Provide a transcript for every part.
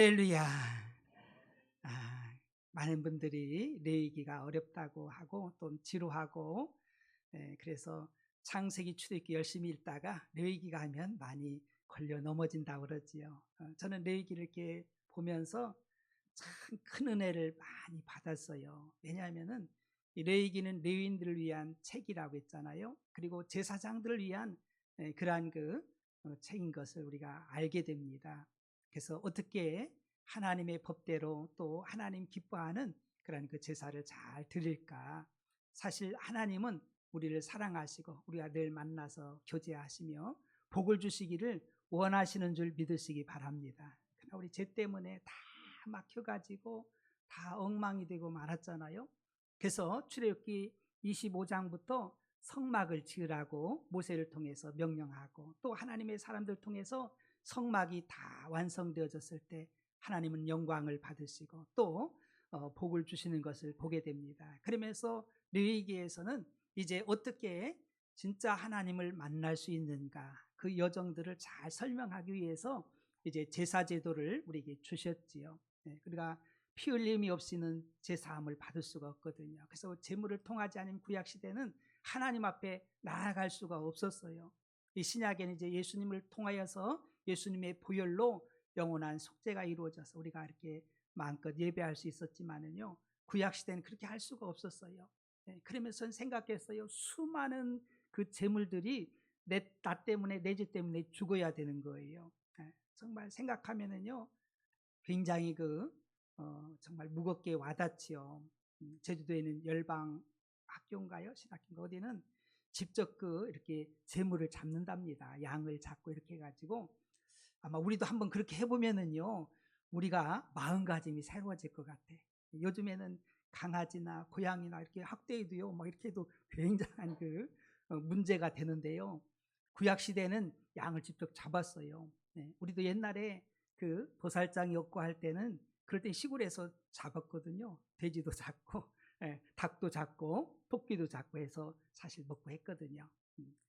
할렐루야. 많은 분들이 레위기가 어렵다고 하고 또 지루하고, 그래서 창세기 출애굽기 열심히 읽다가 레위기가 하면 많이 걸려 넘어진다고 그러지요. 저는 레위기를 이렇게 보면서 참 큰 은혜를 많이 받았어요. 왜냐하면은 이 레위기는 레위인들을 위한 책이라고 했잖아요. 그리고 제사장들을 위한 그러한 책인 것을 우리가 알게 됩니다. 그래서 어떻게 하나님의 법대로 또 하나님 기뻐하는 그런 그 제사를 잘 드릴까. 사실 하나님은 우리를 사랑하시고 우리가 늘 만나서 교제하시며 복을 주시기를 원하시는 줄 믿으시기 바랍니다. 그러나 우리 죄 때문에 다 막혀가지고 다 엉망이 되고 말았잖아요. 그래서 출애굽기 25장부터 성막을 지으라고 모세를 통해서 명령하고, 또 하나님의 사람들 통해서 성막이 다 완성되어졌을 때 하나님은 영광을 받으시고 또 복을 주시는 것을 보게 됩니다. 그러면서 레위기에서는 이제 어떻게 진짜 하나님을 만날 수 있는가, 그 여정들을 잘 설명하기 위해서 이제 제사 제도를 우리에게 주셨지요. 그러니까 피 흘림이 없이는 제사함을 받을 수가 없거든요. 그래서 제물을 통하지 않은 구약 시대는 하나님 앞에 나아갈 수가 없었어요. 이 신약에는 이제 예수님을 통하여서 예수님의 보혈로 영원한 속죄가 이루어져서 우리가 이렇게 마음껏 예배할 수 있었지만은요, 구약 시대는 그렇게 할 수가 없었어요. 그러면서 생각했어요. 수많은 그 제물들이 나 때문에, 내 죄 때문에 죽어야 되는 거예요. 정말 생각하면은요, 굉장히 정말 무겁게 와닿지요. 제주도에는 열방 학교인가요? 신학교인가 어디는 직접 이렇게 제물을 잡는답니다. 양을 잡고 이렇게 해가지고, 아마 우리도 한번 그렇게 해보면은요, 우리가 마음가짐이 새로워질 것 같아. 요즘에는 강아지나 고양이나 이렇게 학대해도요, 막 이렇게 해도 굉장한 문제가 되는데요. 구약 시대는 양을 직접 잡았어요. 우리도 옛날에 도살장이었고 할 때는 그럴 때 시골에서 잡았거든요. 돼지도 잡고, 닭도 잡고, 토끼도 잡고 해서 사실 먹고 했거든요.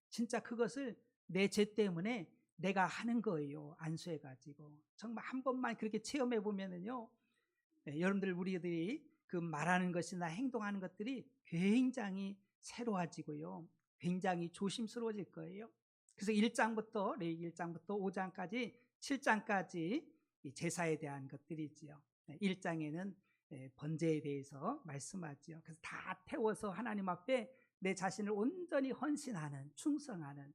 진짜 그것을 내 죄 때문에 내가 하는 거예요. 안수해가지고. 정말 한 번만 그렇게 체험해 보면은요, 여러분들, 우리들이 말하는 것이나 행동하는 것들이 굉장히 새로워지고요, 굉장히 조심스러워질 거예요. 그래서 1장부터, 레위기 1장부터 5장까지 7장까지 제사에 대한 것들이지요. 1장에는 번제에 대해서 말씀하지요. 그래서 다 태워서 하나님 앞에 내 자신을 온전히 헌신하는, 충성하는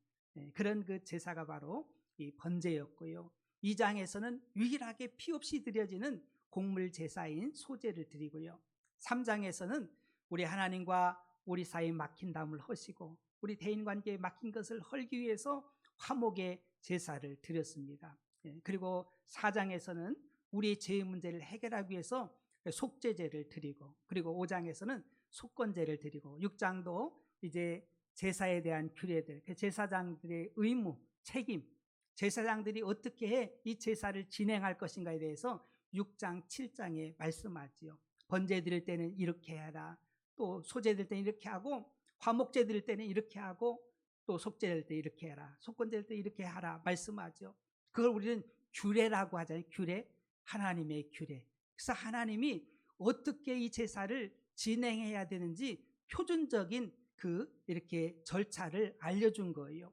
그런 제사가 바로 이 번제였고요. 2장에서는 유일하게 피 없이 드려지는 곡물 제사인 소제를 드리고요. 3장에서는 우리 하나님과 우리 사이에 막힌 담을 허시고 우리 대인관계에 막힌 것을 헐기 위해서 화목의 제사를 드렸습니다. 그리고 4장에서는 우리의 죄의 문제를 해결하기 위해서 속죄제를 드리고, 그리고 5장에서는 속건제를 드리고, 6장도 이제 제사에 대한 규례들, 제사장들의 의무, 책임, 제사장들이 어떻게 이 제사를 진행할 것인가에 대해서 6장, 7장에 말씀하지요. 번제 드릴 때는 이렇게 해라, 또 소제 드릴 때는 이렇게 하고, 화목제 드릴 때는 이렇게 하고, 또 속죄 드릴 때 이렇게 해라, 속건제 드릴 때 이렇게 하라 말씀하죠. 그걸 우리는 규례라고 하잖아요. 규례, 하나님의 규례. 그래서 하나님이 어떻게 이 제사를 진행해야 되는지 표준적인 이렇게 절차를 알려준 거예요.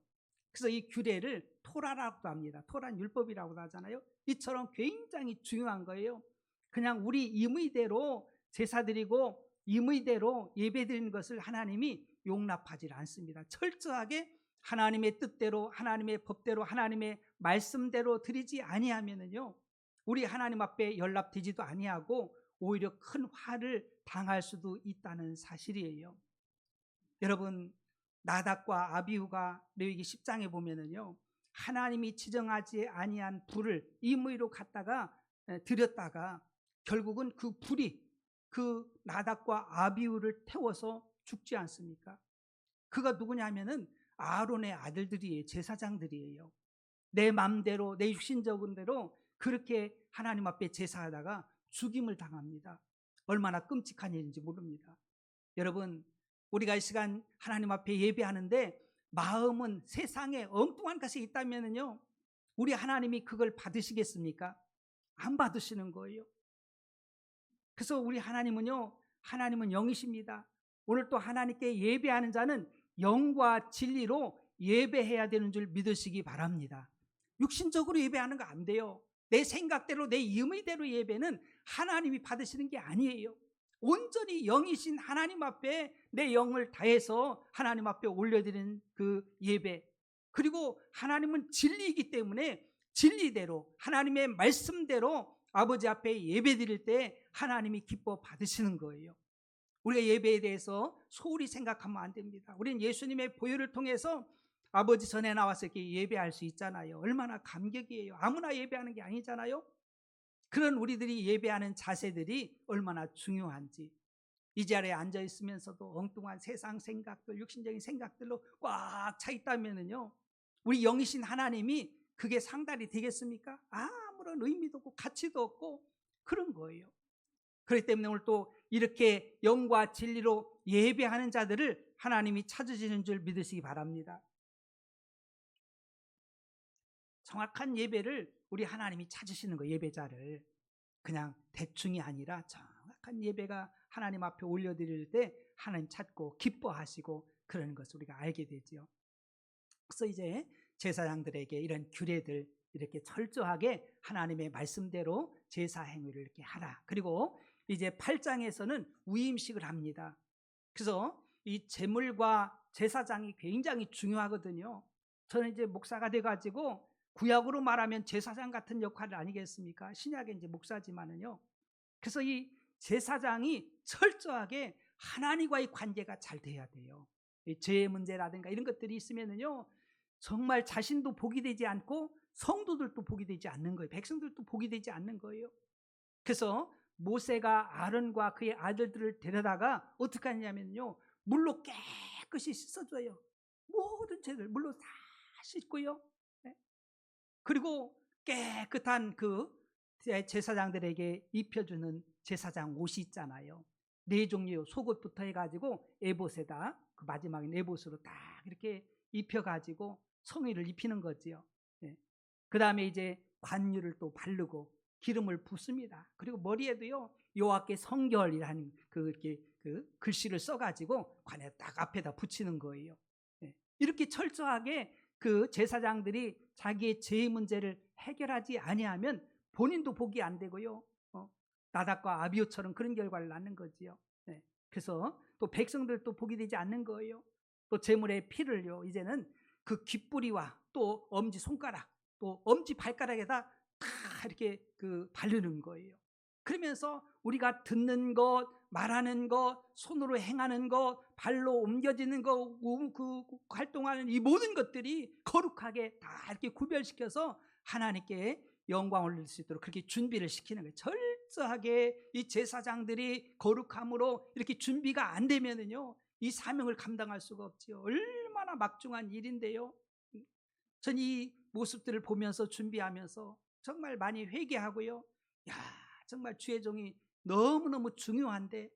그래서 이 규례를 토라라고 합니다. 토라는 율법이라고 하잖아요. 이처럼 굉장히 중요한 거예요. 그냥 우리 임의대로 제사 드리고 임의대로 예배 드리는 것을 하나님이 용납하지 않습니다. 철저하게 하나님의 뜻대로, 하나님의 법대로, 하나님의 말씀대로 드리지 아니하면은요, 우리 하나님 앞에 연락되지도 아니하고 오히려 큰 화를 당할 수도 있다는 사실이에요. 여러분, 나답과 아비후가 레위기 10장에 보면은요, 하나님이 지정하지 아니한 불을 임의로 갖다가 들였다가 결국은 그 불이 나답과 아비후를 태워서 죽지 않습니까? 그가 누구냐 하면은 아론의 아들들이에요. 제사장들이에요. 내 마음대로, 내 육신적인 대로 그렇게 하나님 앞에 제사하다가 죽임을 당합니다. 얼마나 끔찍한 일인지 모릅니다. 여러분, 우리가 이 시간 하나님 앞에 예배하는데 마음은 세상에 엉뚱한 것이 있다면요, 우리 하나님이 그걸 받으시겠습니까? 안 받으시는 거예요. 그래서 우리 하나님은요, 하나님은 영이십니다. 오늘 또 하나님께 예배하는 자는 영과 진리로 예배해야 되는 줄 믿으시기 바랍니다. 육신적으로 예배하는 거 안 돼요. 내 생각대로 내 임의대로 예배는 하나님이 받으시는 게 아니에요. 온전히 영이신 하나님 앞에 내 영을 다해서 하나님 앞에 올려드리는 그 예배, 그리고 하나님은 진리이기 때문에 진리대로 하나님의 말씀대로 아버지 앞에 예배 드릴 때 하나님이 기뻐 받으시는 거예요. 우리가 예배에 대해서 소홀히 생각하면 안 됩니다. 우리는 예수님의 보혈을 통해서 아버지 전에 나와서 이렇게 예배할 수 있잖아요. 얼마나 감격이에요. 아무나 예배하는 게 아니잖아요. 그런 우리들이 예배하는 자세들이 얼마나 중요한지, 이 자리에 앉아 있으면서도 엉뚱한 세상 생각들, 육신적인 생각들로 꽉 차 있다면은요, 우리 영이신 하나님이 그게 상달이 되겠습니까? 아무런 의미도 없고 가치도 없고 그런 거예요. 그렇기 때문에 오늘 또 이렇게 영과 진리로 예배하는 자들을 하나님이 찾으시는 줄 믿으시기 바랍니다. 정확한 예배를 우리 하나님이 찾으시는 거예요. 예배자를 그냥 대충이 아니라 정확한 예배가 하나님 앞에 올려드릴 때 하나님 찾고 기뻐하시고 그러는 것을 우리가 알게 되죠. 그래서 이제 제사장들에게 이런 규례들 이렇게 철저하게 하나님의 말씀대로 제사 행위를 이렇게 하라. 그리고 이제 8장에서는 위임식을 합니다. 그래서 이 제물과 제사장이 굉장히 중요하거든요. 저는 이제 목사가 돼가지고 구약으로 말하면 제사장 같은 역할 아니겠습니까? 신약의 이제 목사지만은요. 그래서 이 제사장이 철저하게 하나님과의 관계가 잘 돼야 돼요. 죄의 문제라든가 이런 것들이 있으면은요, 정말 자신도 복이 되지 않고 성도들도 복이 되지 않는 거예요. 백성들도 복이 되지 않는 거예요. 그래서 모세가 아론과 그의 아들들을 데려다가 어떻게 하냐면요, 물로 깨끗이 씻어줘요. 모든 죄를 물로 다 씻고요. 그리고 깨끗한 그 제사장들에게 입혀주는 제사장 옷이 있잖아요. 4종류 속옷부터 해가지고 에봇에다 그 마지막에 에봇으로 딱 이렇게 입혀가지고 성의를 입히는 거지요. 그 다음에 이제 관유를 또 바르고 기름을 붓습니다. 그리고 머리에도요, 여호와께 성결이라는 그 글씨를 써가지고 관에 딱 앞에다 붙이는 거예요. 이렇게 철저하게 그 제사장들이 자기의 죄의 문제를 해결하지 아니하면 본인도 복이 안 되고요, 나답과 아비후처럼 그런 결과를 낳는 거지요. 그래서 또 백성들도 복이 되지 않는 거예요. 또 제물의 피를요, 이제는 그 귓뿌리와 또 엄지 손가락 또 엄지 발가락에다 다 이렇게 그 바르는 거예요. 그러면서 우리가 듣는 것, 말하는 것, 손으로 행하는 것, 발로 옮겨지는 것, 그 활동하는 이 모든 것들이 거룩하게 다 이렇게 구별시켜서 하나님께 영광을 올릴 수 있도록 그렇게 준비를 시키는 거예요. 철저하게 이 제사장들이 거룩함으로 이렇게 준비가 안 되면은요, 이 사명을 감당할 수가 없지요. 얼마나 막중한 일인데요. 전 이 모습들을 보면서 준비하면서 정말 많이 회개하고요. 야, 정말 주의 종이 너무너무 중요한데,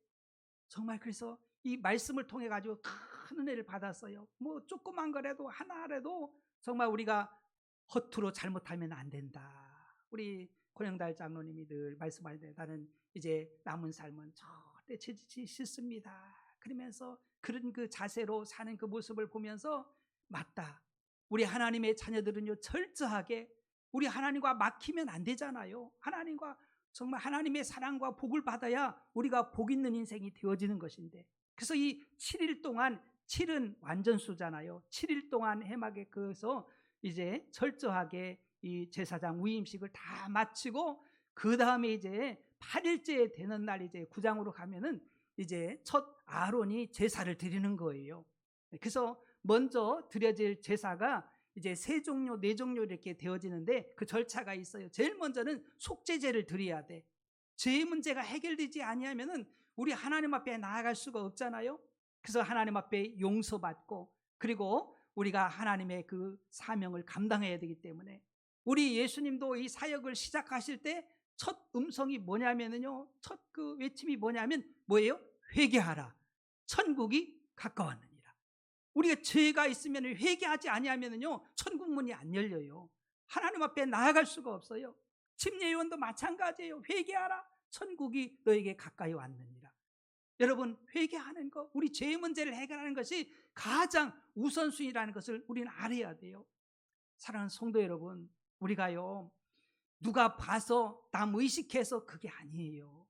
정말 그래서 이 말씀을 통해 가지고 큰 은혜를 받았어요. 뭐 조그만 거라도 하나라도 정말 우리가 허투루 잘못하면 안 된다. 우리 권영달 장로님이 늘 말씀하는데, 나는 이제 남은 삶은 절대 죄짓기 싫습니다. 그러면서 그런 그 자세로 사는 그 모습을 보면서, 맞다, 우리 하나님의 자녀들은요, 철저하게 우리 하나님과 막히면 안 되잖아요. 하나님과 정말 하나님의 사랑과 복을 받아야 우리가 복 있는 인생이 되어지는 것인데, 그래서 이 7일 동안, 7은 완전수잖아요. 7일 동안 해막에 그어서 이제 철저하게 이 제사장 위임식을 다 마치고, 그 다음에 이제 8일째 되는 날 이제 구장으로 가면은 이제 첫 아론이 제사를 드리는 거예요. 그래서 먼저 드려질 제사가 이제 3종류, 4종류 이렇게 되어지는데 그 절차가 있어요. 제일 먼저는 속죄제를 드려야 돼. 죄의 문제가 해결되지 아니하면은 우리 하나님 앞에 나아갈 수가 없잖아요. 그래서 하나님 앞에 용서받고, 그리고 우리가 하나님의 그 사명을 감당해야 되기 때문에, 우리 예수님도 이 사역을 시작하실 때 첫 음성이 뭐냐면요, 첫 그 외침이 뭐냐면 뭐예요? 회개하라, 천국이 가까웠느니라. 우리가 죄가 있으면 회개하지 아니하면요, 천국 문이 안 열려요. 하나님 앞에 나아갈 수가 없어요. 침례요한도 마찬가지예요. 회개하라, 천국이 너에게 가까이 왔느니라. 여러분, 회개하는 것, 우리 죄의 문제를 해결하는 것이 가장 우선순위라는 것을 우리는 알아야 돼요. 사랑하는 성도 여러분, 우리가요 누가 봐서 남 의식해서 그게 아니에요.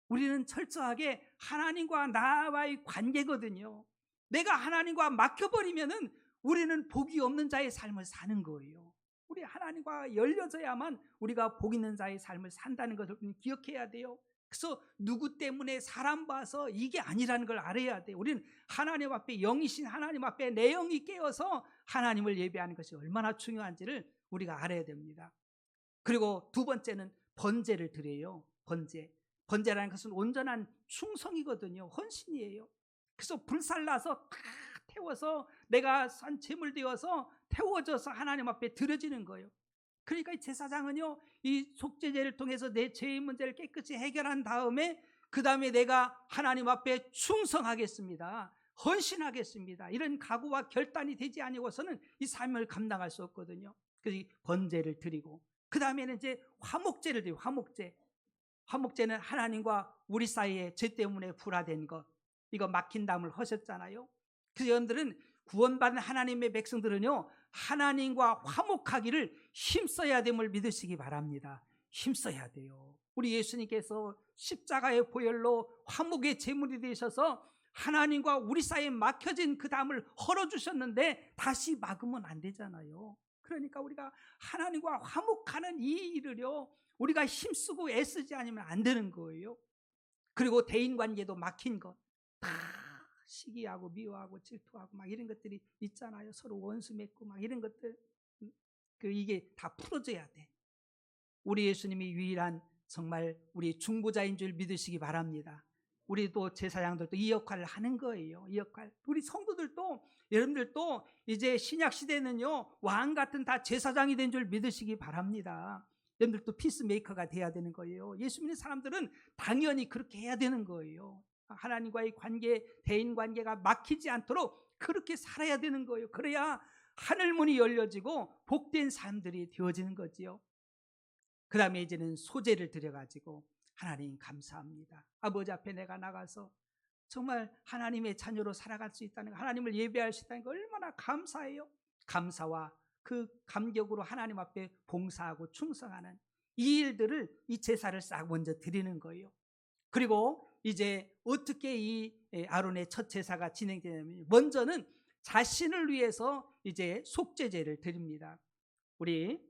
우리는 철저하게 하나님과 나와의 관계거든요. 내가 하나님과 막혀버리면은 우리는 복이 없는 자의 삶을 사는 거예요. 우리 하나님과 열려져야만 우리가 복 있는 자의 삶을 산다는 것을 기억해야 돼요. 그래서 누구 때문에 사람 봐서 이게 아니라는 걸 알아야 돼요. 우리는 하나님 앞에, 영이신 하나님 앞에 내 영이 깨어서 하나님을 예배하는 것이 얼마나 중요한지를 우리가 알아야 됩니다. 그리고 두 번째는 번제를 드려요. 번제라는 것은 온전한 충성이거든요. 헌신이에요. 그래서 불살라서 다 태워서 내가 산 제물 되어서 태워져서 하나님 앞에 드려지는 거예요. 그러니까 이 제사장은요 이 속죄제를 통해서 내 죄의 문제를 깨끗이 해결한 다음에 그 다음에 내가 하나님 앞에 충성하겠습니다, 헌신하겠습니다, 이런 각오와 결단이 되지 아니고서는 이 삶을 감당할 수 없거든요. 그래서 이 번제를 드리고 그 다음에는 이제 화목제를 드려요. 화목제는 하나님과 우리 사이에 죄 때문에 불화된 것, 이거 막힌 담을 하셨잖아요. 그래서 여러분들은 구원받은 하나님의 백성들은요 하나님과 화목하기를 힘써야 됨을 믿으시기 바랍니다. 힘써야 돼요. 우리 예수님께서 십자가의 보혈로 화목의 제물이 되셔서 하나님과 우리 사이에 막혀진 그 담을 헐어주셨는데 다시 막으면 안 되잖아요. 그러니까 우리가 하나님과 화목하는 이 일을요 우리가 힘쓰고 애쓰지 않으면 안 되는 거예요. 그리고 대인관계도 막힌 것, 다 시기하고 미워하고 질투하고 막 이런 것들이 있잖아요. 서로 원수 맺고 막 이런 것들, 이게 다 풀어져야 돼. 우리 예수님이 유일한 정말 우리 중보자인 줄 믿으시기 바랍니다. 우리도 제사장들도 이 역할을 하는 거예요. 이 역할. 우리 성도들도, 여러분들도 이제 신약 시대는요 왕 같은 다 제사장이 된 줄 믿으시기 바랍니다. 여러분들도 피스메이커가 돼야 되는 거예요. 예수 믿는 사람들은 당연히 그렇게 해야 되는 거예요. 하나님과의 관계, 대인 관계가 막히지 않도록 그렇게 살아야 되는 거예요. 그래야 하늘 문이 열려지고 복된 사람들이 되어지는 거지요. 그 다음에 이제는 소제를 드려가지고 하나님 감사합니다. 아버지 앞에 내가 나가서 정말 하나님의 자녀로 살아갈 수 있다는 거, 하나님을 예배할 수 있다는 거 얼마나 감사해요. 감사와 그 감격으로 하나님 앞에 봉사하고 충성하는 이 일들을, 이 제사를 싹 먼저 드리는 거예요. 그리고 이제 어떻게 이 아론의 첫 제사가 진행되냐면 먼저는 자신을 위해서 이제 속죄제를 드립니다. 우리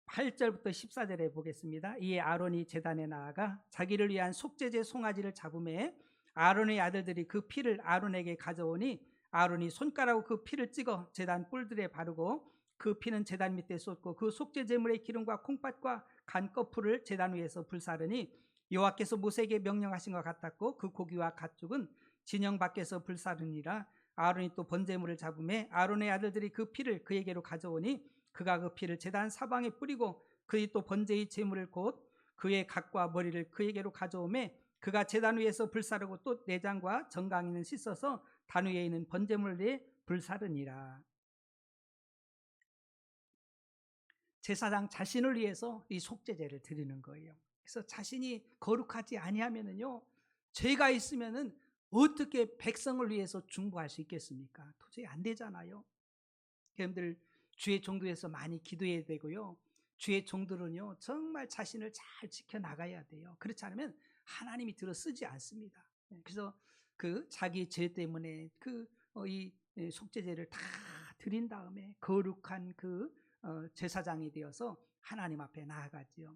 8절부터 14절에 보겠습니다. 이에 아론이 제단에 나아가 자기를 위한 속죄제 송아지를 잡음에 아론의 아들들이 그 피를 아론에게 가져오니 아론이 손가락으로 그 피를 찍어 제단 뿔들에 바르고 그 피는 제단 밑에 쏟고 그 속죄제물의 기름과 콩팥과 간 거풀을 제단 위에서 불사르니 여호와께서 모세에게 명령하신 것 같았고 그 고기와 가축은 진영 밖에서 불사르니라. 아론이 또 번제물을 잡음에 아론의 아들들이 그 피를 그에게로 가져오니 그가 그 피를 제단 사방에 뿌리고 그의 또 번제의 제물을 곧 그의 각과 머리를 그에게로 가져오매 그가 제단 위에서 불사르고 또 내장과 정강이는 씻어서 단 위에 있는 번제물에 불사르니라. 제사장 자신을 위해서 이 속죄제를 드리는 거예요. 그래서 자신이 거룩하지 아니하면은요 죄가 있으면은 어떻게 백성을 위해서 중보할 수 있겠습니까? 도저히 안 되잖아요. 여러분들 주의 종들에서 많이 기도해야 되고요. 주의 종들은요 정말 자신을 잘 지켜나가야 돼요. 그렇지 않으면 하나님이 들어 쓰지 않습니다. 그래서 그 자기 죄 때문에 이 속죄제를 다 드린 다음에 거룩한 그 제사장이 되어서 하나님 앞에 나아가지요.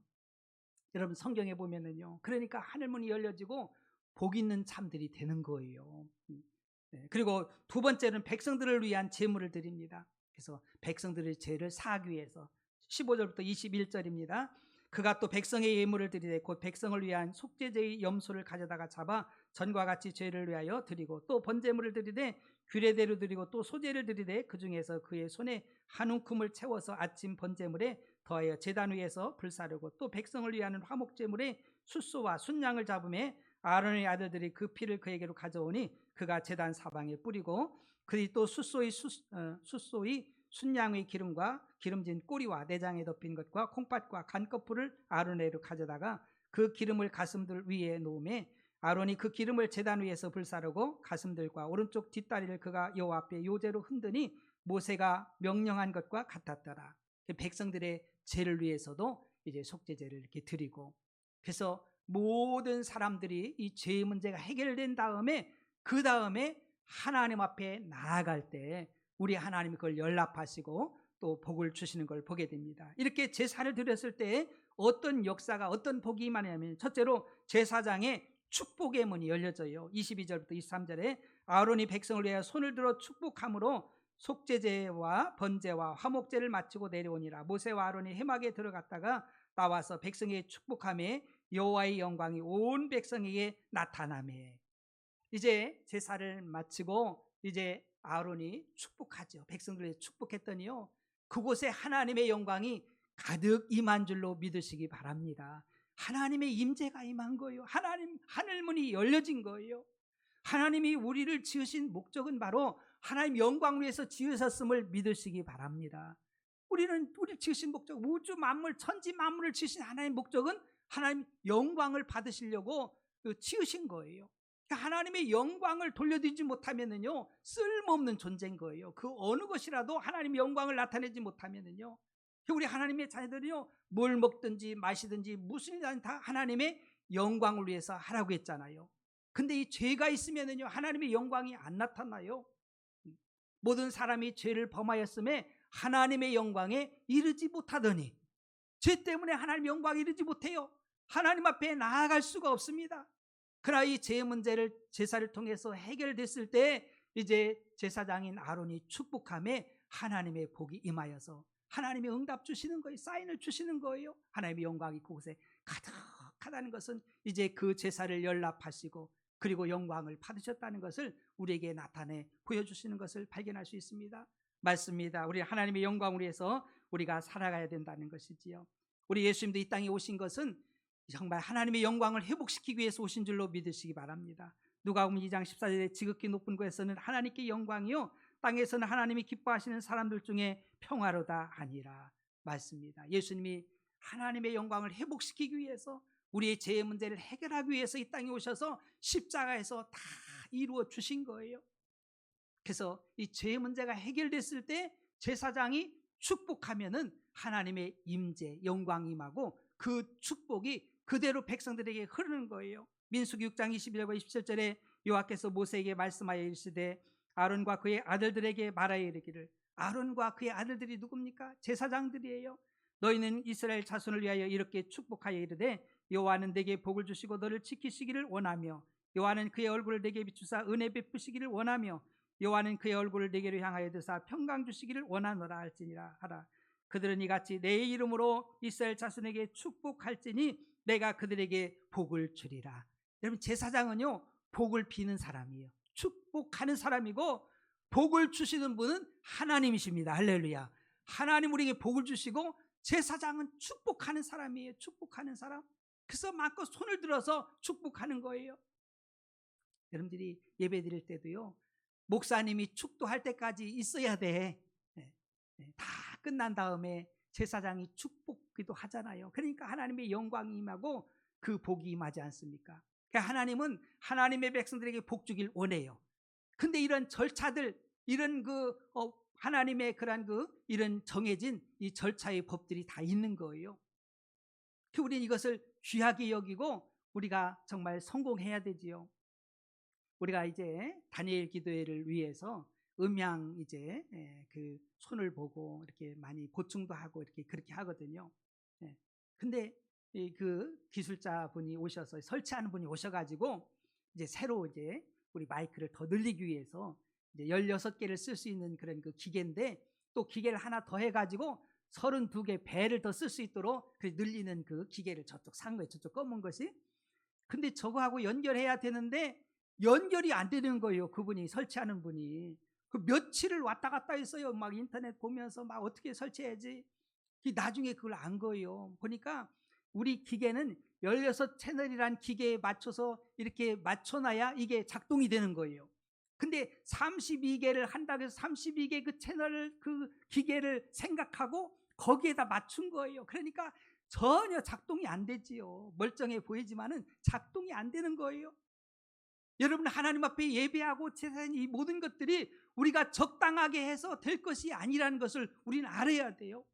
여러분 성경에 보면은요 그러니까 하늘문이 열려지고 복 있는 참들이 되는 거예요. 그리고 두 번째는 백성들을 위한 제물을 드립니다. 그래서 백성들의 죄를 사하기 위해서 15절부터 21절입니다. 그가 또 백성의 예물을 드리되 곧 백성을 위한 속죄제의 염소를 가져다가 잡아 전과 같이 죄를 위하여 드리고 또 번제물을 드리되 규례대로 드리고 또 소제를 드리되 그 중에서 그의 손에 한 움큼을 채워서 아침 번제물에 더하여 제단 위에서 불사르고 또 백성을 위하는 화목제물에 숫소와 순양을 잡음에 아론의 아들들이 그 피를 그에게로 가져오니 그가 제단 사방에 뿌리고 그리 또 숫소의 순양의 기름과 기름진 꼬리와 내장에 덮인 것과 콩팥과 간꺼풀을 아론에게로 가져다가 그 기름을 가슴들 위에 놓음에 아론이 그 기름을 제단 위에서 불사르고 가슴들과 오른쪽 뒷다리를 그가 여호와 앞에 요제로 흔드니 모세가 명령한 것과 같았더라. 백성들의 죄를 위해서도 이제 속죄제를 이렇게 드리고, 그래서 모든 사람들이 이 죄의 문제가 해결된 다음에 그 다음에 하나님 앞에 나아갈 때 우리 하나님이 그걸 연락하시고 또 복을 주시는 걸 보게 됩니다. 이렇게 제사를 드렸을 때 어떤 역사가, 어떤 복이 임하냐면, 첫째로 제사장의 축복의 문이 열려져요. 22절부터 23절에 아론이 백성을 위하여 손을 들어 축복함으로 속죄제와 번제와 화목제를 마치고 내려오니라. 모세와 아론이 회막에 들어갔다가 나와서 백성에게 축복하며 여호와의 영광이 온 백성에게 나타나매. 이제 제사를 마치고 이제 아론이 축복하죠. 백성들에게 축복했더니요, 그곳에 하나님의 영광이 가득 임한 줄로 믿으시기 바랍니다. 하나님의 임재가 임한 거예요. 하나님 하늘문이 열려진 거예요. 하나님이 우리를 지으신 목적은 바로 하나님 영광을 위해서 지으셨음을 믿으시기 바랍니다. 우리를 지으신 목적, 우주 만물 천지 만물을 지으신 하나님의 목적은 하나님 영광을 받으시려고 지으신 거예요. 하나님의 영광을 돌려드리지 못하면은요, 쓸모없는 존재인 거예요. 그 어느 것이라도 하나님의 영광을 나타내지 못하면은요, 우리 하나님의 자녀들이요, 뭘 먹든지 마시든지 무슨 일이든 다 하나님의 영광을 위해서 하라고 했잖아요. 근데 이 죄가 있으면은요, 하나님의 영광이 안 나타나요. 모든 사람이 죄를 범하였음에 하나님의 영광에 이르지 못하더니, 죄 때문에 하나님의 영광에 이르지 못해요. 하나님 앞에 나아갈 수가 없습니다. 그러나 이 죄 문제를 제사를 통해서 해결됐을 때 이제 제사장인 아론이 축복함에 하나님의 복이 임하여서 하나님의 응답 주시는 거예요. 사인을 주시는 거예요. 하나님의 영광이 그곳에 가득하다는 것은 이제 그 제사를 연락하시고 그리고 영광을 받으셨다는 것을 우리에게 나타내 보여주시는 것을 발견할 수 있습니다. 맞습니다. 우리 하나님의 영광을 위해서 우리가 살아가야 된다는 것이지요. 우리 예수님도 이 땅에 오신 것은 정말 하나님의 영광을 회복시키기 위해서 오신 줄로 믿으시기 바랍니다. 누가복음 2장 14절에 지극히 높은 곳에서는 하나님께 영광이요 땅에서는 하나님이 기뻐하시는 사람들 중에 평화로다 하니라. 맞습니다. 예수님이 하나님의 영광을 회복시키기 위해서, 우리의 죄의 문제를 해결하기 위해서 이 땅에 오셔서 십자가에서 다 이루어 주신 거예요. 그래서 이 죄의 문제가 해결됐을 때 제사장이 축복하면은 하나님의 임재, 영광이 임하고 그 축복이 그대로 백성들에게 흐르는 거예요. 민수기 6장 21절과 27절에 여호와께서 모세에게 말씀하여 이르시되 아론과 그의 아들들에게 말하여 이르기를. 아론과 그의 아들들이 누굽니까? 제사장들이에요. 너희는 이스라엘 자손을 위하여 이렇게 축복하여 이르되 여호와는 내게 복을 주시고 너를 지키시기를 원하며 여호와는 그의 얼굴을 내게 비추사 은혜 베푸시기를 원하며 여호와는 그의 얼굴을 내게로 향하여 드사 평강 주시기를 원하노라 할지니라 하라. 그들은 이같이 내 이름으로 이스라엘 자손에게 축복할지니 내가 그들에게 복을 주리라. 여러분, 제사장은요 복을 비는 사람이에요. 축복하는 사람이고 복을 주시는 분은 하나님이십니다. 할렐루야. 하나님 우리에게 복을 주시고 제사장은 축복하는 사람이에요. 축복하는 사람. 그래서 마음껏 손을 들어서 축복하는 거예요. 여러분들이 예배 드릴 때도요, 목사님이 축도할 때까지 있어야 돼. 다 끝난 다음에 제사장이 축복기도 하잖아요. 그러니까 하나님의 영광이 임하고 그 복이 임하지 않습니까? 그러니까 하나님은 하나님의 백성들에게 복 주길 원해요. 근데 이런 절차들, 이런 하나님의 그런 이런 정해진 이 절차의 법들이 다 있는 거예요. 우리는 이것을 귀하게 여기고 우리가 정말 성공해야 되지요. 우리가 이제 다니엘 기도회를 위해서 음양 이제 그 손을 보고 이렇게 많이 보충도 하고 이렇게 그렇게 하거든요. 근데 그 기술자 분이 오셔서 설치하는 분이 오셔가지고 이제 새로 이제 우리 마이크를 더 늘리기 위해서 이제 16개를 쓸 수 있는 그런 그 기계인데, 또 기계를 하나 더 해가지고 32개 배를 더 쓸 수 있도록 그 늘리는 그 기계를 저쪽 산 거예요. 저쪽 검은 것이. 근데 저거하고 연결해야 되는데 연결이 안 되는 거예요. 그분이 설치하는 분이. 그 며칠을 왔다 갔다 했어요. 막 인터넷 보면서 막 어떻게 설치해야지. 나중에 그걸 안 거예요. 보니까 우리 기계는 16채널이란 기계에 맞춰서 이렇게 맞춰놔야 이게 작동이 되는 거예요. 근데 32개를 한다고 해서 32개 그 채널을, 그 기계를 생각하고 거기에다 맞춘 거예요. 그러니까 전혀 작동이 안 되지요. 멀쩡해 보이지만은 작동이 안 되는 거예요. 여러분, 하나님 앞에 예배하고 제사하는 이 모든 것들이 우리가 적당하게 해서 될 것이 아니라는 것을 우리는 알아야 돼요.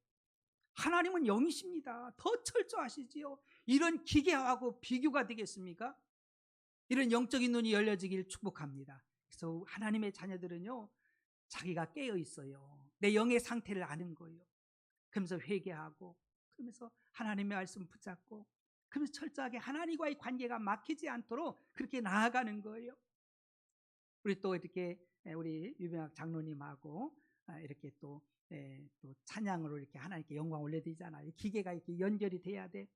하나님은 영이십니다. 더 철저하시지요. 이런 기계하고 비교가 되겠습니까? 이런 영적인 눈이 열려지길 축복합니다. 그래서 하나님의 자녀들은요, 자기가 깨어 있어요. 내 영의 상태를 아는 거예요. 그러면서 회개하고, 그러면서 하나님의 말씀 붙잡고, 그러면서 철저하게 하나님과의 관계가 막히지 않도록 그렇게 나아가는 거예요. 우리 또 이렇게 우리 유명학 장로님하고 이렇게 또 찬양으로 이렇게 하나님께 영광 올려드리잖아요. 기계가 이렇게 연결이 돼야 돼.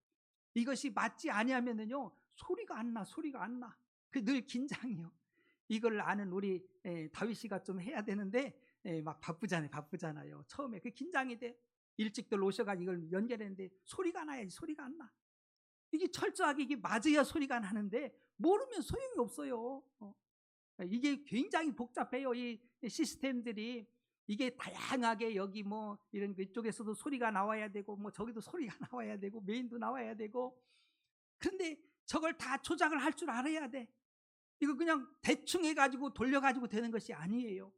이것이 맞지 아니하면은요, 소리가 안 나. 그 늘 긴장이요. 이걸 아는 우리 다윗이가 좀 해야 되는데 막 바쁘잖아요. 처음에 그 긴장이 돼. 일찍들 오셔가지고 이걸 연결했는데 소리가 나야지. 소리가 안 나. 이게 철저하게 이게 맞아야 소리가 나는데 모르면 소용이 없어요. 이게 굉장히 복잡해요. 이 시스템들이. 이게 다양하게 여기 뭐 이런 이쪽에서도 소리가 나와야 되고 뭐 저기도 소리가 나와야 되고 메인도 나와야 되고. 그런데 저걸 다 조작을 할 줄 알아야 돼. 이거 그냥 대충 해가지고 돌려가지고 되는 것이 아니에요.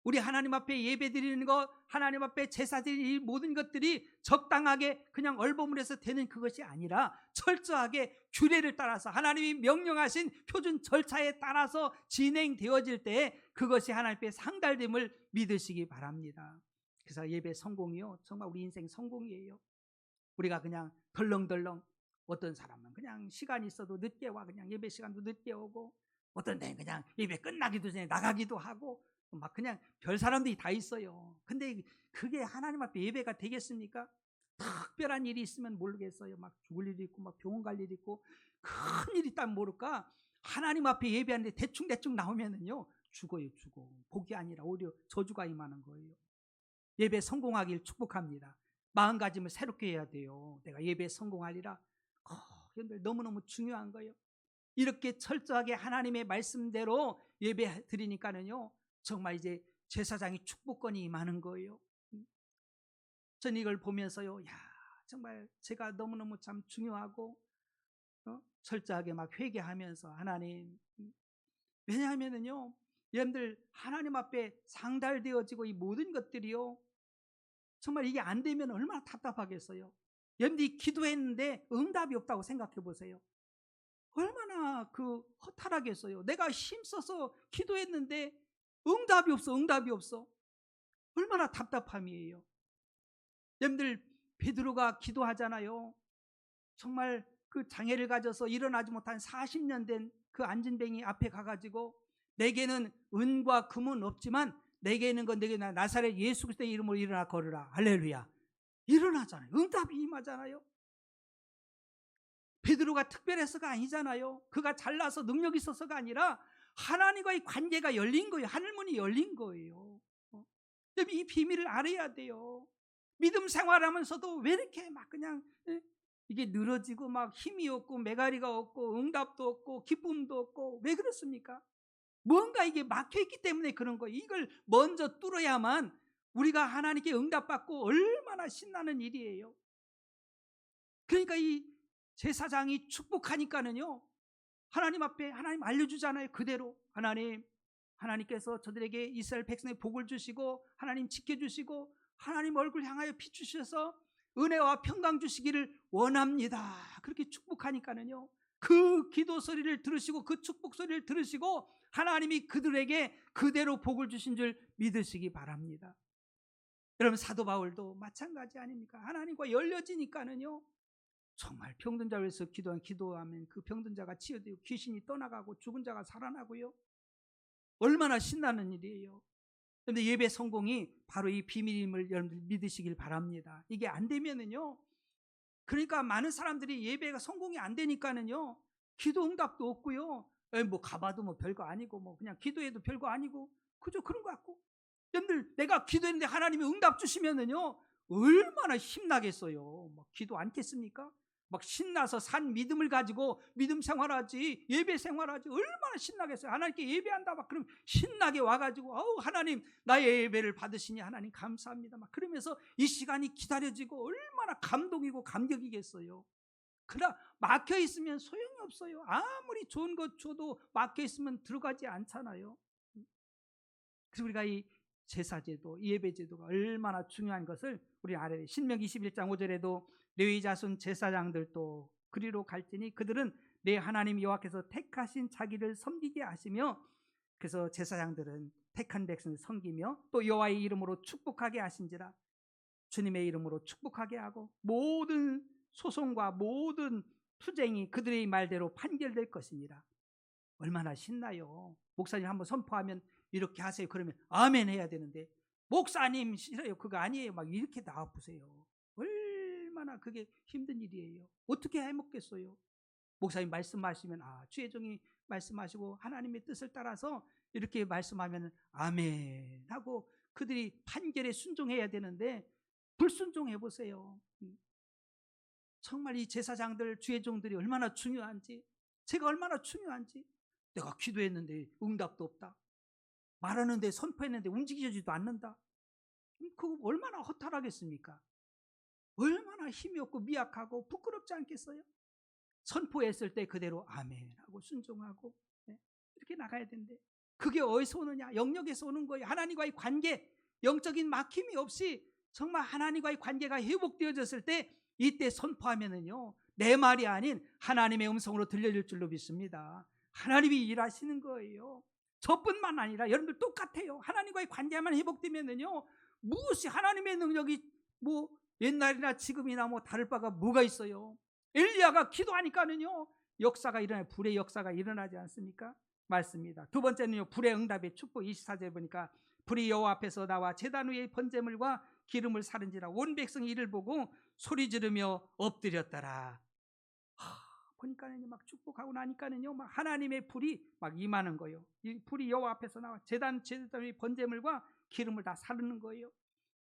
우리 하나님 앞에 예배 드리는 것, 하나님 앞에 제사 드리는 이 모든 것들이 적당하게 그냥 얼버무려서 되는 그것이 아니라 철저하게 규례를 따라서 하나님이 명령하신 표준 절차에 따라서 진행되어질 때 그것이 하나님 앞에 상달됨을 믿으시기 바랍니다. 그래서 예배 성공이요, 정말 우리 인생 성공이에요. 우리가 그냥 덜렁덜렁, 어떤 사람은 그냥 시간이 있어도 늦게 와, 그냥 예배 시간도 늦게 오고, 어떤 데는 그냥 예배 끝나기도 전에 나가기도 하고, 막 그냥 별 사람들이 다 있어요. 근데 그게 하나님 앞에 예배가 되겠습니까? 특별한 일이 있으면 모르겠어요. 막 죽을 일이 있고 막 병원 갈 일이 있고 큰 일이 있다면 모를까, 하나님 앞에 예배하는데 대충 나오면은요, 죽어요. 복이 아니라 오히려 저주가 임하는 거예요. 예배 성공하길 축복합니다. 마음가짐을 새롭게 해야 돼요. 내가 예배에 성공하리라. 여러분들, 너무너무 중요한 거예요. 이렇게 철저하게 하나님의 말씀대로 예배 드리니까는요, 정말 이제 제사장이 축복권이 임하는 거예요. 전 이걸 보면서요, 야, 정말 제가 너무너무 참 중요하고 철저하게 막 회개하면서 하나님, 왜냐하면은요, 여러분들 하나님 앞에 상달되어지고 이 모든 것들이요, 정말 이게 안 되면 얼마나 답답하겠어요. 여러분들이 기도했는데 응답이 없다고 생각해 보세요. 얼마나 허탈하겠어요. 내가 힘써서 기도했는데 응답이 없어. 얼마나 답답함이에요. 여러분들, 베드로가 기도하잖아요. 정말 그 장애를 가져서 일어나지 못한 40년 된 그 안진뱅이 앞에 가가지고, 내게는 은과 금은 없지만 내게 있는 건 내게 나사렛 예수 그리스도의 이름으로 일어나 걸으라. 할렐루야. 일어나잖아요. 응답이 임하잖아요. 베드로가 특별해서가 아니잖아요. 그가 잘나서 능력이 있어서가 아니라 하나님과의 관계가 열린 거예요. 하늘문이 열린 거예요. 이 비밀을 알아야 돼요. 믿음 생활하면서도 왜 이렇게 막 그냥 이게 늘어지고 막 힘이 없고 메가리가 없고 응답도 없고 기쁨도 없고, 왜 그렇습니까? 뭔가 이게 막혀있기 때문에 그런 거예요. 이걸 먼저 뚫어야만 우리가 하나님께 응답받고 얼마나 신나는 일이에요. 그러니까 이 제사장이 축복하니까는요, 하나님 앞에 하나님 알려주잖아요. 그대로 하나님께서 저들에게 이스라엘 백성의 복을 주시고 하나님 지켜주시고 하나님 얼굴 향하여 비추셔서 은혜와 평강 주시기를 원합니다. 그렇게 축복하니까는요, 그 기도 소리를 들으시고 그 축복 소리를 들으시고 하나님이 그들에게 그대로 복을 주신 줄 믿으시기 바랍니다. 여러분, 사도 바울도 마찬가지 아닙니까? 하나님과 열려지니까는요, 정말 병든 자를 위해서 기도하면 그 병든 자가 치유되고 귀신이 떠나가고 죽은 자가 살아나고요. 얼마나 신나는 일이에요. 그런데 예배 성공이 바로 이 비밀임을 여러분들 믿으시길 바랍니다. 이게 안 되면은요, 그러니까 많은 사람들이 예배가 성공이 안 되니까는요, 기도 응답도 없고요, 뭐 가봐도 뭐 별거 아니고 뭐 그냥 기도해도 별거 아니고 그저 그런 것 같고. 여러분들, 내가 기도했는데 하나님이 응답 주시면은요, 얼마나 힘나겠어요. 막 기도 않겠습니까? 막 신나서 산 믿음을 가지고 믿음 생활하지, 예배 생활하지, 얼마나 신나겠어요. 하나님께 예배한다 막 그럼 신나게 와가지고 하나님 나의 예배를 받으시니 하나님 감사합니다 막 그러면서 이 시간이 기다려지고 얼마나 감동이고 감격이겠어요. 그러나 막혀 있으면 소용이 없어요. 아무리 좋은 것 줘도 막혀 있으면 들어가지 않잖아요. 그래서 우리가 이 제사제도, 이 예배제도가 얼마나 중요한 것을 우리 알아야. 신명기 21장 5절에도 레위 자손 제사장들도 그리로 갈지니 그들은 내 하나님 여호와께서 택하신 자기를 섬기게 하시며, 그래서 제사장들은 택한 백성을 섬기며 또 여호와의 이름으로 축복하게 하신지라. 주님의 이름으로 축복하게 하고 모든 소송과 모든 투쟁이 그들의 말대로 판결될 것이니라. 얼마나 신나요. 목사님 한번 선포하면 이렇게 하세요 그러면 아멘 해야 되는데, 목사님 싫어요 그거 아니에요 막 이렇게 나와보세요. 얼마나 그게 힘든 일이에요. 어떻게 해먹겠어요. 목사님 말씀하시면 주의 종이 말씀하시고 하나님의 뜻을 따라서 이렇게 말씀하면 아멘 하고 그들이 판결에 순종해야 되는데 불순종해 보세요. 정말 이 제사장들, 주의 종들이 얼마나 중요한지, 제가 얼마나 중요한지. 내가 기도했는데 응답도 없다. 말하는데 선포했는데 움직이지도 않는다. 그거 얼마나 허탈하겠습니까? 얼마나 힘이 없고 미약하고 부끄럽지 않겠어요? 선포했을 때 그대로 아멘 하고 순종하고 이렇게 나가야 되는데, 그게 어디서 오느냐? 영역에서 오는 거예요. 하나님과의 관계, 영적인 막힘이 없이 정말 하나님과의 관계가 회복되어졌을 때 이때 선포하면은요 내 말이 아닌 하나님의 음성으로 들려질 줄로 믿습니다. 하나님이 일하시는 거예요. 저뿐만 아니라 여러분들 똑같아요. 하나님과의 관계만 회복되면은요 무엇이 하나님의 능력이 뭐 옛날이나 지금이나 뭐 다를 바가 뭐가 있어요. 엘리야가 기도하니까는요 역사가 일어나요. 불의 역사가 일어나지 않습니까? 맞습니다. 두 번째는요 불의 응답의 축복. 24절 보니까 불이 여호와 앞에서 나와 제단 위에 번제물과 기름을 사른지라 온 백성이 이를 보고 소리 지르며 엎드렸더라. 보니까는요 막 축복하고 나니까는요 막 하나님의 불이 막 임하는 거예요. 이 불이 여호와 앞에서 나와 제단 위에 번제물과 기름을 다 사르는 거예요.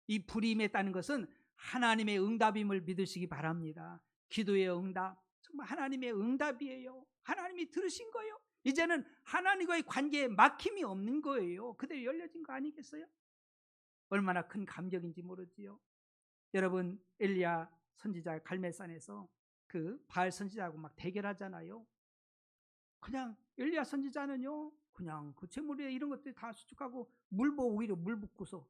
이 불이 임했다는 것은 하나님의 응답임을 믿으시기 바랍니다. 기도의 응답, 정말 하나님의 응답이에요. 하나님이 들으신 거예요. 이제는 하나님과의 관계에 막힘이 없는 거예요. 그대로 열려진 거 아니겠어요? 얼마나 큰 감격인지 모르지요. 여러분 엘리야 선지자 갈멜산에서 그 바알 선지자하고 막 대결하잖아요. 그냥 엘리야 선지자는요 그냥 그 재물에 이런 것들 다 수축하고 물보 오히려 물 붓고서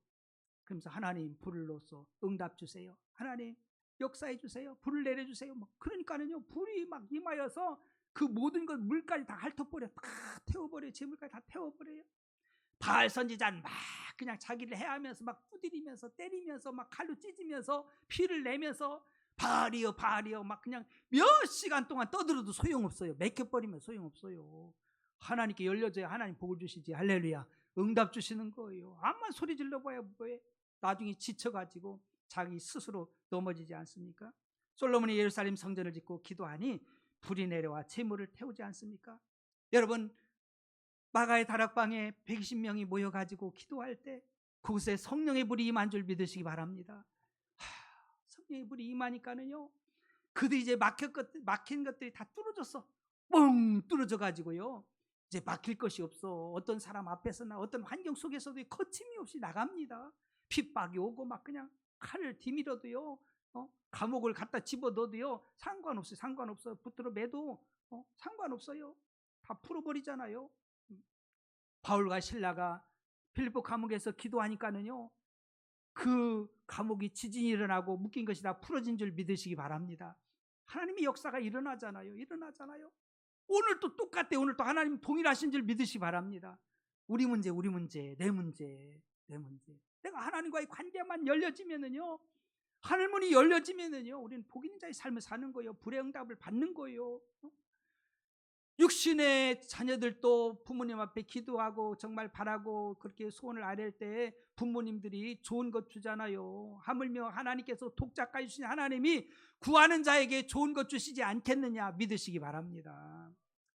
그러면서 하나님 불을 넣어서 응답 주세요. 하나님 역사해 주세요. 불을 내려주세요. 막 그러니까는요 불이 막 임하여서 그 모든 것 물까지 다 핥아버려, 다 태워버려요. 재물까지 다 태워버려요. 바알 선지자는 막 그냥 자기를 해하면서 막 두드리면서 때리면서 막 칼로 찢으면서 피를 내면서 바알이여 바알이여 막 그냥 몇 시간 동안 떠들어도 소용없어요. 맥혀버리면 소용없어요. 하나님께 열려져야 하나님 복을 주시지. 할렐루야. 응답 주시는 거예요. 암만 소리 질러봐야 뭐해. 나중에 지쳐가지고 자기 스스로 넘어지지 않습니까? 솔로몬이 예루살렘 성전을 짓고 기도하니 불이 내려와 재물을 태우지 않습니까? 여러분 마가의 다락방에 120명이 모여가지고 기도할 때 그곳에 성령의 불이 임한 줄 믿으시기 바랍니다. 성령의 불이 임하니까는요 그들이 이제 막힌 것들이 다 뚫어졌어. 뻥 뚫어져 가지고요 이제 막힐 것이 없어. 어떤 사람 앞에서나 어떤 환경 속에서도 거침이 없이 나갑니다. 핍박이 오고 막 그냥 칼을 디밀어도요 감옥을 갖다 집어넣어도요 상관없어요. 상관없어요. 붙들어 매도 상관없어요. 다 풀어버리잖아요. 바울과 실라가 필리포 감옥에서 기도하니까는요 그 감옥이 지진이 일어나고 묶인 것이 다 풀어진 줄 믿으시기 바랍니다. 하나님의 역사가 일어나잖아요. 오늘 또 똑같대. 오늘 또 하나님 동일하신 줄 믿으시기 바랍니다. 우리 문제, 내 문제. 내가 하나님과의 관계만 열려지면은요, 하늘문이 열려지면은요, 우리는 복 있는 자의 삶을 사는 거예요. 불의 응답을 받는 거예요. 육신의 자녀들도 부모님 앞에 기도하고 정말 바라고 그렇게 소원을 아뢰을 때 부모님들이 좋은 것 주잖아요. 하물며 하나님께서 독자까지 주신 하나님이 구하는 자에게 좋은 것 주시지 않겠느냐 믿으시기 바랍니다.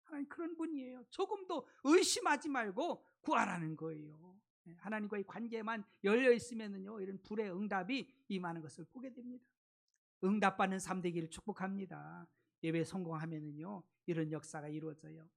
하나님 그런 분이에요. 조금도 의심하지 말고 구하라는 거예요. 하나님과의 관계만 열려 있으면요 이런 불의 응답이 임하는 것을 보게 됩니다. 응답받는 삶 되기를 축복합니다. 예배 성공하면은요 이런 역사가 이루어져요.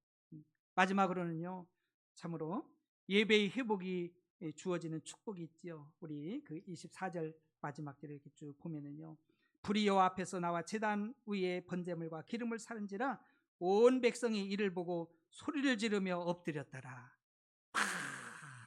마지막으로는요 참으로 예배의 회복이 주어지는 축복이 있지요. 우리 그 24절 마지막 절에 이렇게 쭉 보면은요 불이 여호와 앞에서 나와 제단 위에 번제물과 기름을 사른지라 온 백성이 이를 보고 소리를 지르며 엎드렸더라.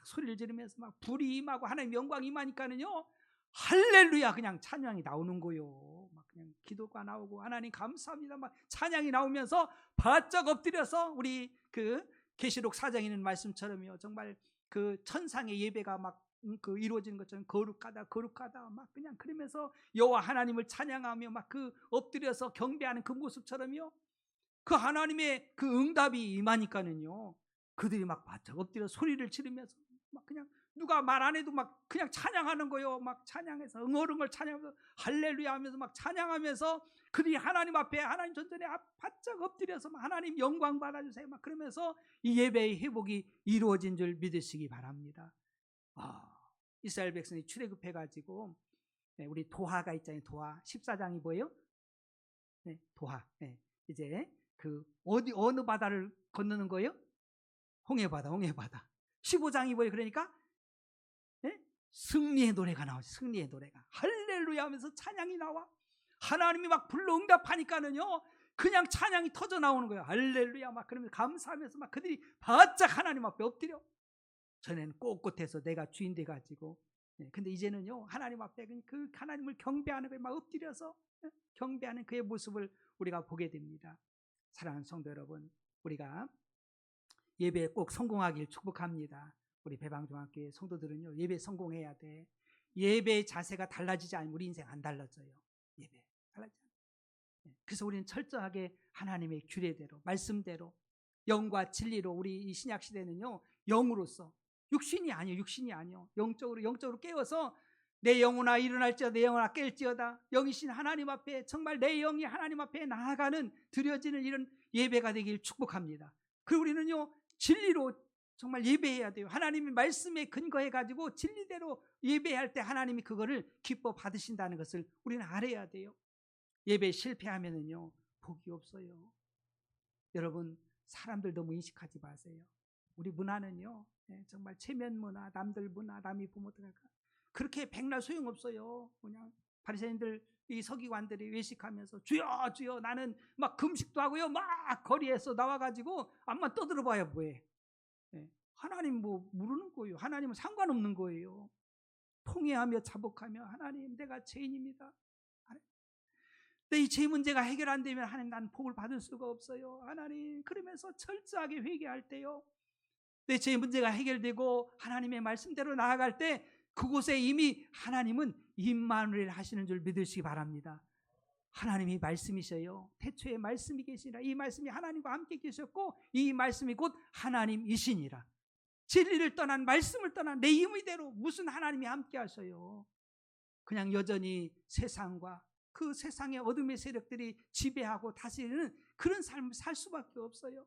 소리를 지르면서 막 불이 임하고 하나님 영광이 임하니까는요 할렐루야 그냥 찬양이 나오는 거요. 막 그냥 기도가 나오고 하나님 감사합니다 막 찬양이 나오면서 바짝 엎드려서 우리 그 계시록 4장에 있는 말씀처럼요 정말 그 천상의 예배가 막 그 이루어지는 것처럼 거룩하다 거룩하다 막 그냥 그러면서 여호와 하나님을 찬양하며 막 그 엎드려서 경배하는 그 모습처럼요 그 하나님의 그 응답이 임하니까는요 그들이 막 바짝 엎드려 소리를 지르면서 막 그냥 누가 말 안 해도 막 그냥 찬양하는 거요. 막 찬양해서 응어응을 찬양하면서 할렐루야 하면서 막 찬양하면서 그들이 하나님 앞에 하나님 전전에 바짝 엎드려서 막 하나님 영광 받아주세요 막 그러면서 이 예배의 회복이 이루어진 줄 믿으시기 바랍니다. 이스라엘 백성이 출애굽해가지고 우리 도하가 있잖아요. 도하 14장이 뭐예요? 도하. 이제 그 어느 바다를 건너는 거예요? 홍해바다. 15장이 뭐예요? 그러니까 승리의 노래가 나오죠. 승리의 노래가 할렐루야 하면서 찬양이 나와. 하나님이 막 불러 응답하니까는요 그냥 찬양이 터져 나오는 거예요. 할렐루야 막 그러면서 감사하면서 막 그들이 바짝 하나님 앞에 엎드려. 전에는 꼿꼿해서 내가 주인 돼 가지고 근데 이제는요 하나님 앞에 그 하나님을 경배하는 거에 막 엎드려서 경배하는 그의 모습을 우리가 보게 됩니다. 사랑하는 성도 여러분, 우리가 예배에 꼭 성공하길 축복합니다. 우리 배방중학교의 성도들은요 예배 성공해야 돼. 예배의 자세가 달라지지 않으면 우리 인생 안 달라져요. 예배 달라지지 않아요. 그래서 우리는 철저하게 하나님의 규례대로 말씀대로 영과 진리로 우리 이 신약 시대는요 영으로서 육신이 아니요 영적으로 깨어서 내 영혼아 일어날지어다 내 영혼아 깰지어다 영이신 하나님 앞에 정말 내 영이 하나님 앞에 나아가는 드려지는 이런 예배가 되길 축복합니다. 그리고 우리는요 진리로 정말 예배해야 돼요. 하나님의 말씀에 근거해 가지고 진리대로 예배할 때 하나님이 그거를 기뻐 받으신다는 것을 우리는 알아야 돼요. 예배 실패하면은요 복이 없어요. 여러분 사람들 너무 인식하지 마세요. 우리 문화는요 정말 체면 문화, 남들 문화, 남이 부모들 그렇게 백날 소용없어요. 그냥 바리새인들 이 서기관들이 외식하면서 주여 주여 나는 막 금식도 하고요 막 거리에서 나와가지고 암만 떠들어봐야 뭐해. 하나님 뭐 모르는 거예요. 하나님은 상관없는 거예요. 통회하며 자복하며 하나님 내가 죄인입니다. 근데 이 죄 문제가 해결 안 되면 하나님 난 복을 받을 수가 없어요. 하나님 그러면서 철저하게 회개할 때요 내 죄 문제가 해결되고 하나님의 말씀대로 나아갈 때 그곳에 이미 하나님은 임마누엘 하시는 줄 믿으시기 바랍니다. 하나님이 말씀이셔요. 태초에 말씀이 계시니라. 이 말씀이 하나님과 함께 계셨고 이 말씀이 곧 하나님이시니라. 진리를 떠난 말씀을 떠난 내 임의대로 무슨 하나님이 함께 하셔요. 그냥 여전히 세상과 그 세상의 어둠의 세력들이 지배하고 다스리는 그런 삶을 살 수밖에 없어요.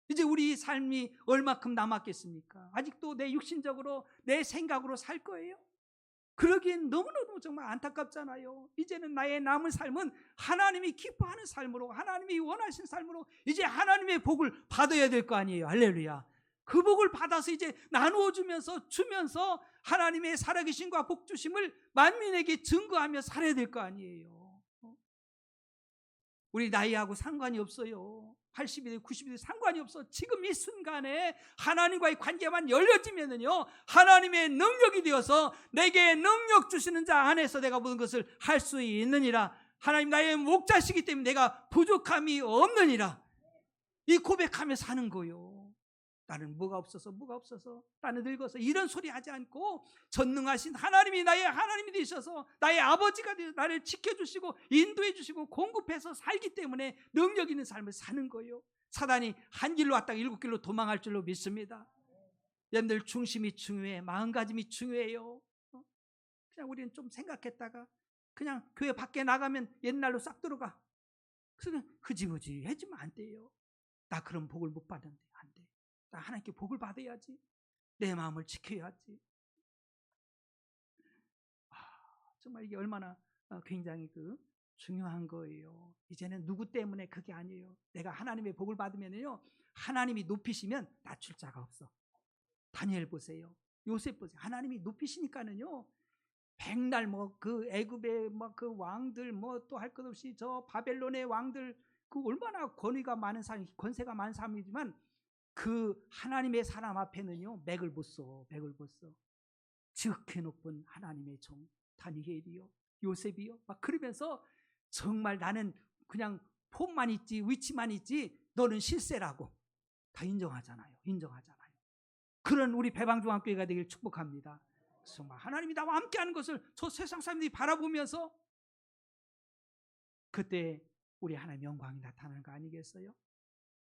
이제 우리 삶이 얼마큼 남았겠습니까? 아직도 내 육신적으로 내 생각으로 살 거예요? 그러기엔 너무너무 정말 안타깝잖아요. 이제는 나의 남은 삶은 하나님이 기뻐하는 삶으로 하나님이 원하신 삶으로 이제 하나님의 복을 받아야 될 거 아니에요. 할렐루야. 그 복을 받아서 이제 나누어 주면서 하나님의 살아계심과 복주심을 만민에게 증거하며 살아야 될 거 아니에요. 우리 나이하고 상관이 없어요. 80이든 90이든 상관이 없어. 지금 이 순간에 하나님과의 관계만 열려지면은요 하나님의 능력이 되어서 내게 능력 주시는 자 안에서 내가 모든 것을 할 수 있느니라. 하나님 나의 목자시기 때문에 내가 부족함이 없느니라. 이 고백하며 사는 거요. 나는 뭐가 없어서 나는 늙어서 이런 소리 하지 않고 전능하신 하나님이 나의 하나님이 되셔서 나의 아버지가 되어 나를 지켜주시고 인도해 주시고 공급해서 살기 때문에 능력 있는 삶을 사는 거예요. 사단이 한 길로 왔다가 7길로 도망할 줄로 믿습니다. 여러분들 중심이 중요해. 마음가짐이 중요해요. 그냥 우리는 좀 생각했다가 그냥 교회 밖에 나가면 옛날로 싹 들어가. 그래서 흐지부지 해주면 안 돼요. 나 그런 복을 못 받는데 안 돼. 나 하나님께 복을 받아야지. 내 마음을 지켜야지. 정말 이게 얼마나 굉장히 그 중요한 거예요. 이제는 누구 때문에 그게 아니에요. 내가 하나님의 복을 받으면요, 하나님이 높이시면 낮출 자가 없어. 다니엘 보세요. 요셉 보세요. 하나님이 높이시니까는요, 백날 뭐 그 애굽의 뭐 그 왕들 뭐 또 할 것 없이 저 바벨론의 왕들 그 얼마나 권위가 많은 사람, 권세가 많은 사람이지만 그 하나님의 사람 앞에는요 맥을 못 써. 맥을 못 써. 지극히 높은 하나님의 종 다니엘이요, 요셉이요, 막 그러면서 정말 나는 그냥 폼만 있지 위치만 있지 너는 실세라고 다 인정하잖아요. 인정하잖아요. 그런 우리 배방중앙교회가 되길 축복합니다. 정말 하나님이 나와 함께하는 것을 저 세상 사람들이 바라보면서 그때 우리 하나님의 영광이 나타나는 거 아니겠어요?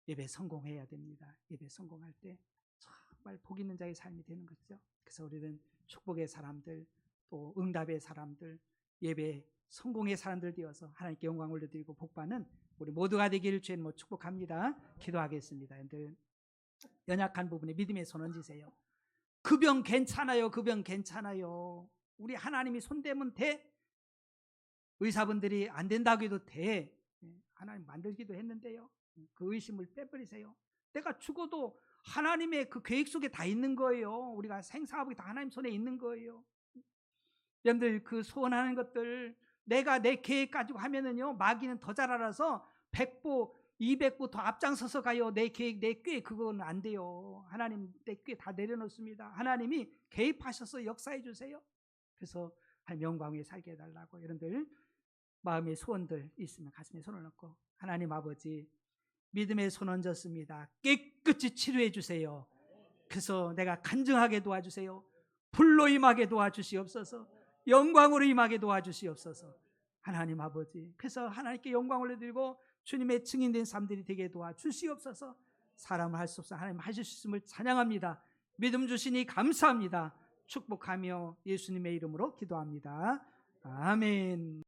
예배 성공해야 됩니다. 예배 성공할 때 정말 복 있는 자의 삶이 되는 거죠. 그래서 우리는 축복의 사람들, 또 응답의 사람들, 예배 성공의 사람들 되어서 하나님께 영광 올려드리고 복받는 우리 모두가 되기를 주의 이름으로 축복합니다. 기도하겠습니다. 여러분들 연약한 부분에 믿음의 손 얹으세요. 그 병 괜찮아요. 그 병 괜찮아요. 우리 하나님이 손대면 돼. 의사분들이 안 된다고 해도 돼. 하나님 만들기도 했는데요. 그 의심을 빼버리세요. 내가 죽어도 하나님의 그 계획 속에 다 있는 거예요. 우리가 생사하복이 다 하나님 손에 있는 거예요. 여러분들 그 소원하는 것들 내가 내 계획 가지고 하면은요 마귀는 더 잘 알아서 100보 200보 더 앞장서서 가요. 내 계획 내 꾀 그건 안 돼요. 하나님 내 꾀 다 내려놓습니다. 하나님이 개입하셔서 역사해 주세요. 그래서 하나님 영광 위에 살게 해달라고. 여러분들 마음의 소원들 있으면 가슴에 손을 얹고 하나님 아버지 믿음의 손 얹었습니다. 깨끗이 치료해 주세요. 그래서 내가 간증하게 도와주세요. 불로 임하게 도와주시옵소서. 영광으로 임하게 도와주시옵소서. 하나님 아버지 그래서 하나님께 영광 올려드리고 주님의 증인된 삶들이 되게 도와주시옵소서. 사람을 할 수 없어 하나님 하실 수 있음을 찬양합니다. 믿음 주시니 감사합니다. 축복하며 예수님의 이름으로 기도합니다. 아멘.